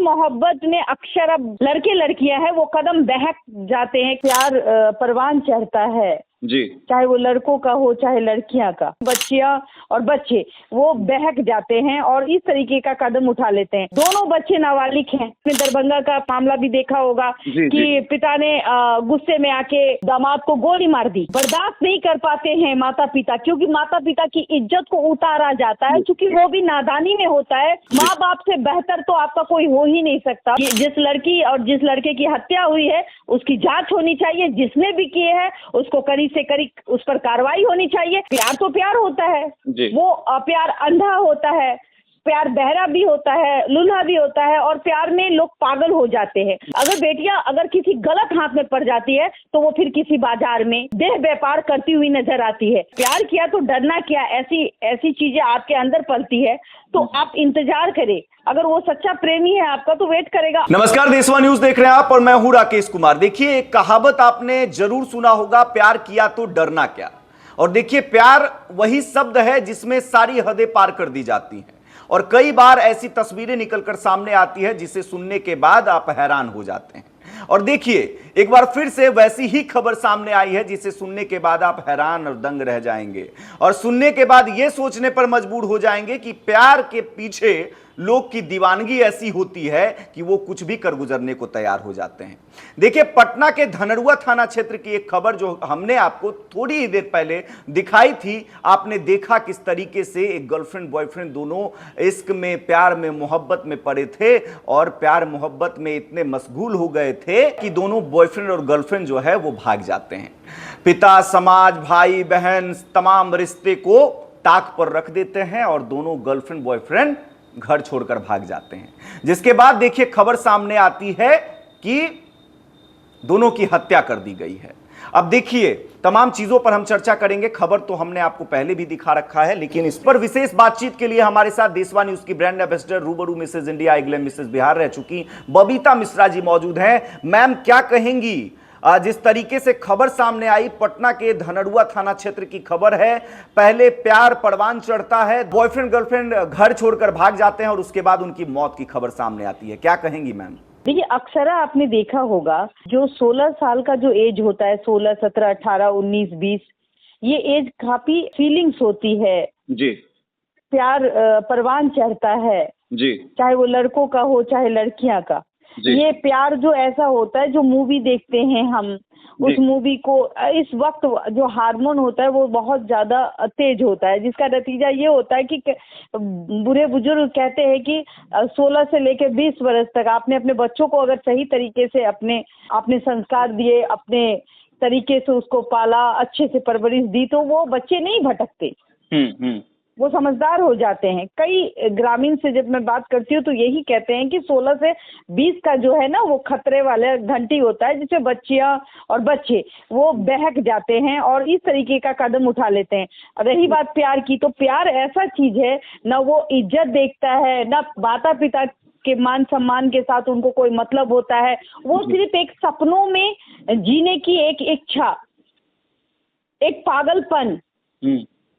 मोहब्बत में अक्सर अब लड़के लड़कियां हैं वो कदम बहक जाते हैं। प्यार परवान चढ़ता है जी, चाहे वो लड़कों का हो चाहे लड़कियां का। बच्चियां और बच्चे वो बहक जाते हैं और इस तरीके का कदम उठा लेते हैं। दोनों बच्चे नाबालिग हैं। आपने दरभंगा का मामला भी देखा होगा कि पिता ने गुस्से में आके दामाद को गोली मार दी। बर्दाश्त नहीं कर पाते हैं माता पिता, क्योंकि माता पिता की इज्जत को उतारा जाता है, क्योंकि वो भी नादानी में होता है। माँ बाप से बेहतर तो आपका कोई हो ही नहीं सकता। जिस लड़की और जिस लड़के की हत्या हुई है उसकी जांच होनी चाहिए। जिसने भी किए हैं उसको करीब से करीब उस पर कार्रवाई होनी चाहिए। प्यार तो प्यार होता है, वो प्यार अंधा होता है, प्यार बहरा भी होता है, लूल्हा भी होता है, और प्यार में लोग पागल हो जाते हैं। अगर बेटियां अगर किसी गलत हाथ में पड़ जाती है तो वो फिर किसी बाजार में देह व्यापार करती हुई नजर आती है। प्यार किया तो डरना क्या, ऐसी चीजें आपके अंदर पलती है तो आप इंतजार करें। अगर वो सच्चा प्रेमी है आपका तो वेट करेगा। नमस्कार, देशवा न्यूज देख रहे हैं आप और मैं हूं राकेश कुमार। देखिए, एक कहावत आपने जरूर सुना होगा, प्यार किया तो डरना क्या। और देखिए, प्यार वही शब्द है जिसमें सारी हदें पार कर दी जाती हैं और कई बार ऐसी तस्वीरें निकलकर सामने आती है जिसे सुनने के बाद आप हैरान हो जाते हैं। और देखिए, एक बार फिर से वैसी ही खबर सामने आई है जिसे सुनने के बाद आप हैरान और दंग रह जाएंगे और सुनने के बाद यह सोचने पर मजबूर हो जाएंगे कि प्यार के पीछे लोग की दीवानगी ऐसी होती है कि वो कुछ भी कर गुजरने को तैयार हो जाते हैं। देखिए, पटना के धनरुआ थाना क्षेत्र की एक खबर जो हमने आपको थोड़ी ही देर पहले दिखाई थी। आपने देखा किस तरीके से एक गर्लफ्रेंड बॉयफ्रेंड दोनों इश्क में, प्यार में, मोहब्बत में पड़े थे और प्यार मोहब्बत में इतने मशगूल हो गए थे कि दोनों बॉयफ्रेंड और गर्लफ्रेंड जो है वो भाग जाते हैं। पिता, समाज, भाई बहन तमाम रिश्ते को ताक पर रख देते हैं और दोनों गर्लफ्रेंड बॉयफ्रेंड घर छोड़कर भाग जाते हैं। जिसके बाद देखिए खबर सामने आती है कि दोनों की हत्या कर दी गई है। अब देखिए, तमाम चीजों पर हम चर्चा करेंगे। खबर तो हमने आपको पहले भी दिखा रखा है, लेकिन इस पर विशेष बातचीत के लिए हमारे साथ देशवा न्यूज की ब्रांड एम्बेसडर, रूबरू Mrs India, England Mrs Bihar रह चुकी बबीता मिश्रा जी मौजूद हैं। मैम, क्या कहेंगी जिस तरीके से खबर सामने आई? पटना के धनरुआ थाना क्षेत्र की खबर है। पहले प्यार परवान चढ़ता है, बॉयफ्रेंड गर्लफ्रेंड घर छोड़कर भाग जाते हैं और उसके बाद उनकी मौत की खबर सामने आती है। क्या कहेंगी मैम? देखिए, अक्सर आपने देखा होगा जो 16 साल का जो एज होता है, 16, 17, 18, 19, 20, ये एज काफी फीलिंग्स होती है जी। प्यार परवान चढ़ता है जी, चाहे वो लड़कों का हो चाहे लड़कियां का। ये प्यार जो ऐसा होता है, जो मूवी देखते हैं हम, उस मूवी को इस वक्त जो हार्मोन होता है वो बहुत ज्यादा तेज होता है, जिसका नतीजा ये होता है कि बुरे बुजुर्ग कहते हैं कि 16 से लेकर 20 वर्ष तक आपने अपने बच्चों को अगर सही तरीके से अपने संस्कार दिए, अपने तरीके से उसको पाला, अच्छे से परवरिश दी, तो वो बच्चे नहीं भटकते, वो समझदार हो जाते हैं। कई ग्रामीण से जब मैं बात करती हूँ तो यही कहते हैं कि 16 से 20 का जो है ना वो खतरे वाले घंटी होता है, जिससे बच्चियां और बच्चे वो बहक जाते हैं और इस तरीके का कदम उठा लेते हैं। रही बात प्यार की, तो प्यार ऐसा चीज है, ना वो इज्जत देखता है, ना माता पिता के मान सम्मान के साथ उनको कोई मतलब होता है। वो सिर्फ एक सपनों में जीने की एक इच्छा, एक पागलपन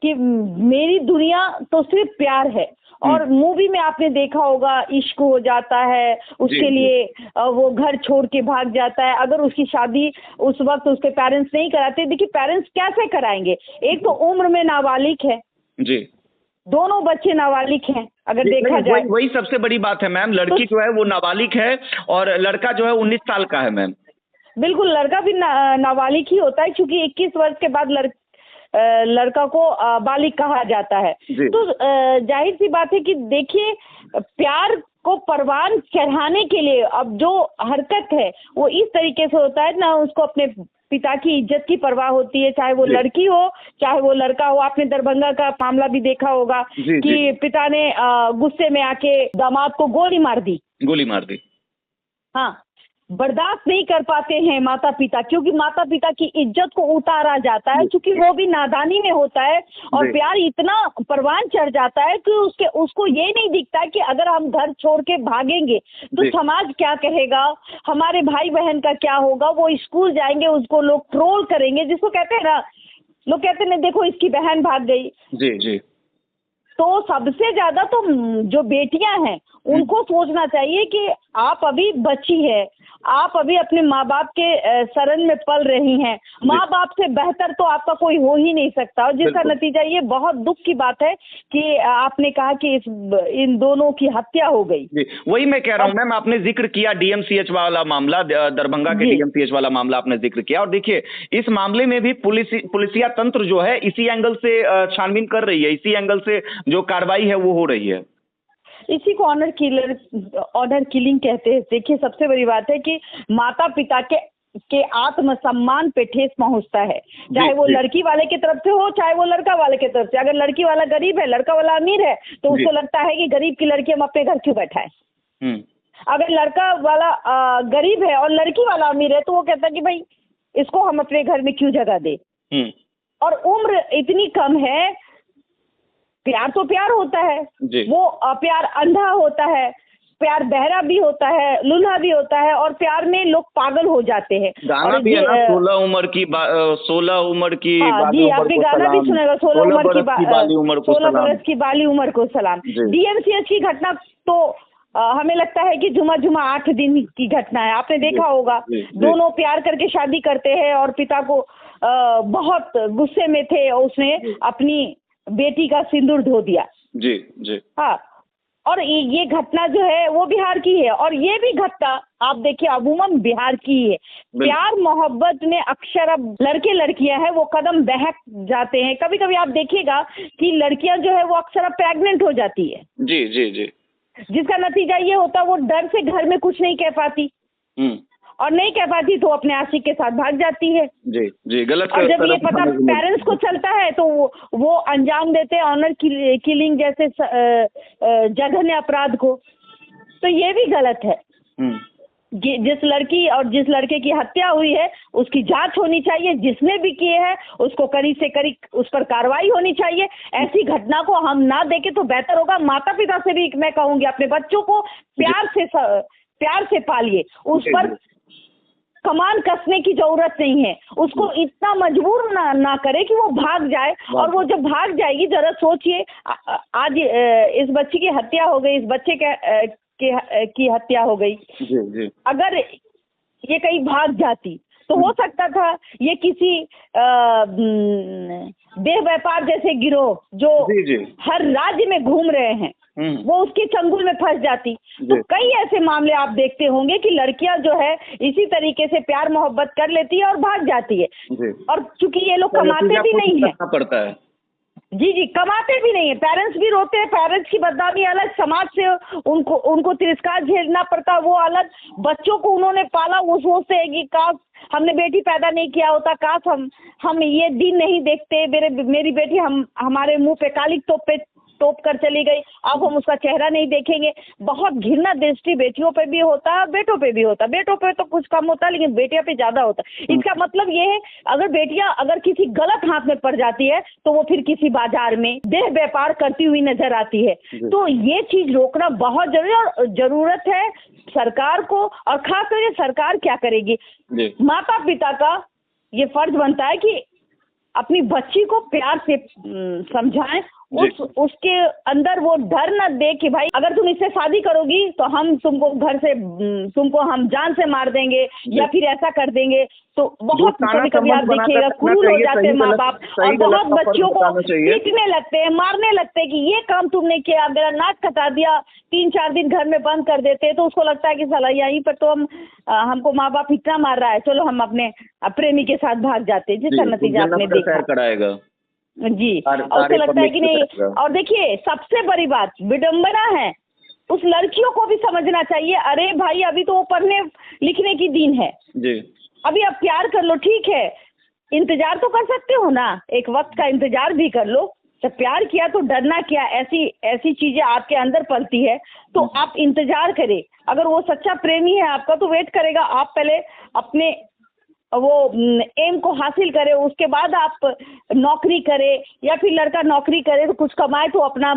कि मेरी दुनिया तो सिर्फ प्यार है। और मूवी में आपने देखा होगा, इश्क हो जाता है, उसके लिए वो घर छोड़ के भाग जाता है। अगर उसकी शादी उस वक्त उसके पेरेंट्स नहीं कराते, देखिए पेरेंट्स कैसे कराएंगे? एक तो उम्र में नाबालिग है जी, दोनों बच्चे नाबालिग हैं अगर देखा जाए। वही सबसे बड़ी बात है मैम, लड़की जो है वो नाबालिग है और लड़का जो है 19 साल का है मैम। बिल्कुल, लड़का भी नाबालिग ही होता है, क्योंकि 21 वर्ष के बाद लड़का को बालिग कहा जाता है। तो जाहिर सी बात है कि देखिए, प्यार को परवान चढ़ाने के लिए अब जो हरकत है वो इस तरीके से होता है, ना उसको अपने पिता की इज्जत की परवाह होती है, चाहे वो लड़की हो चाहे वो लड़का हो। आपने दरभंगा का मामला भी देखा होगा कि पिता ने गुस्से में आके दामाद को गोली मार दी। हाँ, बर्दाश्त नहीं कर पाते हैं माता पिता, क्योंकि माता पिता की इज्जत को उतारा जाता है, क्योंकि वो भी नादानी में होता है और प्यार इतना परवान चढ़ जाता है कि उसको ये नहीं दिखता है कि अगर हम घर छोड़ के भागेंगे तो समाज क्या कहेगा, हमारे भाई बहन का क्या होगा। वो स्कूल जाएंगे, उसको लोग ट्रोल करेंगे, जिसको कहते हैं ना, लोग कहते हैं देखो इसकी बहन भाग गई। जी। तो सबसे ज्यादा तो जो बेटियां हैं उनको सोचना चाहिए कि आप अभी बच्ची है, आप अभी अपने माँ बाप के शरण में पल रही हैं। माँ बाप से बेहतर तो आपका कोई हो ही नहीं सकता, और जिसका नतीजा ये बहुत दुख की बात है कि आपने कहा कि इन दोनों की हत्या हो गई। जी, वही मैं कह रहा हूँ मैम, आपने जिक्र किया डीएमसीएच वाला मामला, दरभंगा के डीएमसीएच वाला मामला आपने जिक्र किया, और देखिए इस मामले में भी पुलिसिया तंत्र जो है इसी एंगल से छानबीन कर रही है, इसी एंगल से जो कार्रवाई है वो हो रही है। इसी को ऑनर किलिंग कहते हैं। देखिए सबसे बड़ी बात है कि माता पिता के आत्मसम्मान पे ठेस पहुंचता है, चाहे वो लड़की वाले की तरफ से हो, चाहे वो लड़का वाले की तरफ से। अगर लड़की वाला गरीब है, लड़का वाला अमीर है, तो उसको लगता है कि गरीब की लड़की हम अपने घर क्यों बैठाएं। अगर लड़का वाला गरीब है और लड़की वाला अमीर है, तो वो कहता है कि भाई इसको हम अपने घर में क्यों जगह दे। और उम्र इतनी कम है, प्यार तो प्यार होता है, वो प्यार अंधा होता है, प्यार बहरा भी होता है, लूल्हा भी होता है, और प्यार में लोग पागल हो जाते हैं। गाना भी है ना, 16 उम्र की जी आपने गाना भी सुनेगा, 16 बरस की बाली उम्र को सलाम। डीएमसीएच की घटना तो हमें लगता है कि जुमा 8 दिन की घटना है। आपने देखा होगा, दोनों प्यार करके शादी करते हैं और पिता को बहुत गुस्से में थे और उसने अपनी बेटी का सिंदूर धो दिया। जी हाँ, और ये घटना जो है वो बिहार की है, और ये भी घटना आप देखिए अमूमन बिहार की है। प्यार मोहब्बत में अक्सर अब लड़के लड़कियां हैं वो कदम बहक जाते हैं। कभी कभी आप देखिएगा कि लड़कियां जो है वो अक्सर अब प्रेग्नेंट हो जाती है। जी जिसका नतीजा ये होता है वो डर से घर में कुछ नहीं कह पाती, और नहीं कह पाती तो अपने आशिक के साथ भाग जाती है। जी गलत। और जब ये पता पेरेंट्स को चलता है तो वो अंजाम देते हैं ऑनर किलिंग जैसे जघन्य अपराध को। तो ये भी गलत है। जिस लड़की और जिस लड़के की हत्या हुई है उसकी जांच होनी चाहिए, जिसने भी किए हैं उसको कड़ी से कड़ी उस पर कार्रवाई होनी चाहिए। ऐसी घटना को हम ना देखें तो बेहतर होगा। माता पिता से भी मैं कहूंगी अपने बच्चों को प्यार से पालिए, उस पर कमान कसने की जरूरत नहीं है, उसको इतना मजबूर ना करे कि वो भाग जाए। और वो जब भाग जाएगी, जरा सोचिए आज इस बच्ची की हत्या हो गई, इस बच्चे की हत्या हो गई। अगर ये कहीं भाग जाती तो हो सकता था ये किसी देह व्यापार जैसे गिरोह जो हर राज्य में घूम रहे हैं वो उसके चंगुल में फंस जाती। तो कई ऐसे मामले आप देखते होंगे कि लड़कियां जो है इसी तरीके से प्यार मोहब्बत कर लेती है और भाग जाती है। और चूंकि ये लोग कमाते भी नहीं है, पड़ता है जी कमाते भी नहीं है, पेरेंट्स भी रोते हैं, पेरेंट्स की बदनामी अलग, समाज से उनको तिरस्कार झेलना पड़ता वो अलग। बच्चों को उन्होंने पाला, वो सोचते हैं कि काश हमने बेटी पैदा नहीं किया होता, काश हम ये दिन नहीं देखते, मेरी बेटी हमारे मुंह पे काली तोप कर चली गई, अब हम उसका चेहरा नहीं देखेंगे। बहुत घृणा दृष्टि बेटियों पे भी होता है, बेटों पे भी होता है। बेटों पे तो कुछ कम होता है लेकिन बेटियों पे ज्यादा होता है। इसका मतलब ये है अगर बेटियां अगर किसी गलत हाथ में पड़ जाती है तो वो फिर किसी बाजार में देह व्यापार करती हुई नजर आती है। तो ये चीज रोकना बहुत जरूरत है सरकार को। और खास करके सरकार क्या करेगी, माता पिता का ये फर्ज बनता है कि अपनी बच्ची को प्यार से समझाएं, उसके अंदर वो डर न दे कि भाई अगर तुम इससे शादी करोगी तो हम तुमको हम जान से मार देंगे या फिर ऐसा कर देंगे। तो बहुत कभी आप देखिएगा क्रूर हो जाते हैं माँ बाप, और बहुत बच्चों को पीटने लगते हैं, मारने लगते हैं कि ये काम तुमने किया, मेरा नाक कटा दिया, 3-4 दिन घर में बंद कर देते हैं। तो उसको लगता है कि साला यहीं पर तो हमको माँ बाप इतना मार रहा है, चलो हम अपने प्रेमी के साथ भाग जाते हैं, जिसका नतीजा आपने देखा जी। और उसको लगता है कि नहीं। और देखिए सबसे बड़ी बात विडंबना है, उस लड़कियों को भी समझना चाहिए, अरे भाई अभी तो वो पढ़ने लिखने की दिन है जी, अभी आप प्यार कर लो, ठीक है, इंतजार तो कर सकते हो ना, एक वक्त का इंतजार भी कर लो। जब प्यार किया तो डरना क्या, ऐसी चीजें आपके अंदर पलती है तो आप इंतजार करें। अगर वो सच्चा प्रेमी है आपका तो वेट करेगा, आप पहले अपने वो एम को हासिल करे, उसके बाद आप नौकरी करे, या फिर लड़का नौकरी करे तो कुछ कमाए तो अपना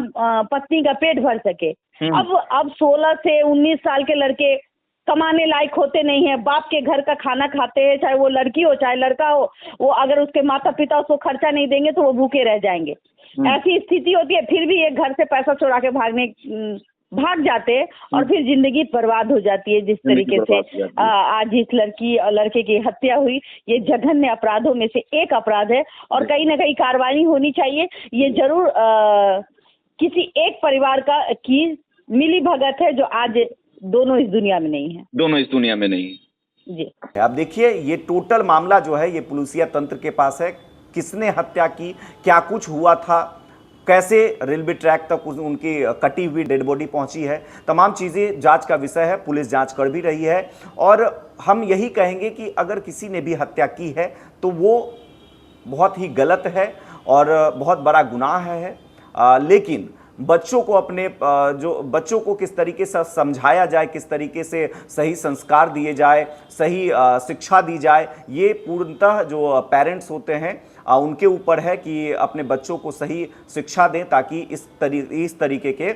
पत्नी का पेट भर सके। अब 16 से 19 साल के लड़के कमाने लायक होते नहीं है, बाप के घर का खाना खाते हैं, चाहे वो लड़की हो चाहे लड़का हो। वो अगर उसके माता पिता उसको खर्चा नहीं देंगे तो वो भूखे रह जाएंगे। ऐसी स्थिति होती है, फिर भी एक घर से पैसा चुरा के भागने भाग जाते हैं और फिर जिंदगी बर्बाद हो जाती है। जिस तरीके से आज इस लड़की और लड़के की हत्या हुई, ये जघन्य अपराधों में से एक अपराध है और कहीं ना कहीं कार्रवाई होनी चाहिए। ये जरूर किसी एक परिवार की मिली भगत है जो आज दोनों इस दुनिया में नहीं है। दोनों इस दुनिया में नहीं है जी। अब देखिए ये टोटल मामला जो है ये पुलिसिया तंत्र के पास है। किसने हत्या की, क्या कुछ हुआ था, कैसे रेलवे ट्रैक तक उनकी कटी हुई डेड बॉडी पहुंची है, तमाम चीज़ें जांच का विषय है। पुलिस जांच कर भी रही है और हम यही कहेंगे कि अगर किसी ने भी हत्या की है तो वो बहुत ही गलत है और बहुत बड़ा गुनाह है। लेकिन बच्चों को बच्चों को किस तरीके से समझाया जाए, किस तरीके से सही संस्कार दिए जाए, सही शिक्षा दी जाए, ये पूर्णतः जो पेरेंट्स होते हैं उनके ऊपर है कि अपने बच्चों को सही शिक्षा दें ताकि इस तरीके के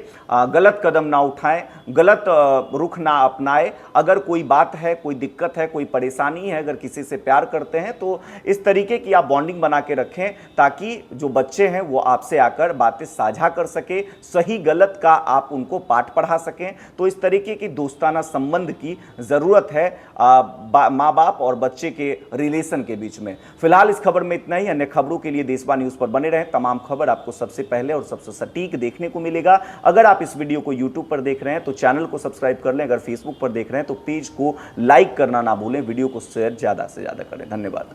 गलत कदम ना उठाएं, गलत रुख ना अपनाएं। अगर कोई बात है, कोई दिक्कत है, कोई परेशानी है, अगर किसी से प्यार करते हैं तो इस तरीके की आप बॉन्डिंग बना के रखें ताकि जो बच्चे हैं वो आपसे आकर बातें साझा कर सके, सही गलत का आप उनको पाठ पढ़ा सकें। तो इस तरीके की दोस्ताना संबंध की ज़रूरत है माँ बाप और बच्चे के रिलेशन के बीच में। फिलहाल इस खबर में इतना ही। अन्य खबरों के लिए देशवा न्यूज़ पर बने रहें। तमाम खबर आपको सबसे पहले और सबसे सटीक देखने को मिलेगा। अगर आप इस वीडियो को यूट्यूब पर देख रहे हैं तो चैनल को सब्सक्राइब कर लें। अगर फेसबुक पर देख रहे हैं तो पेज को लाइक करना ना भूलें। वीडियो को शेयर ज़्यादा से ज़्यादा करें। धन्यवाद।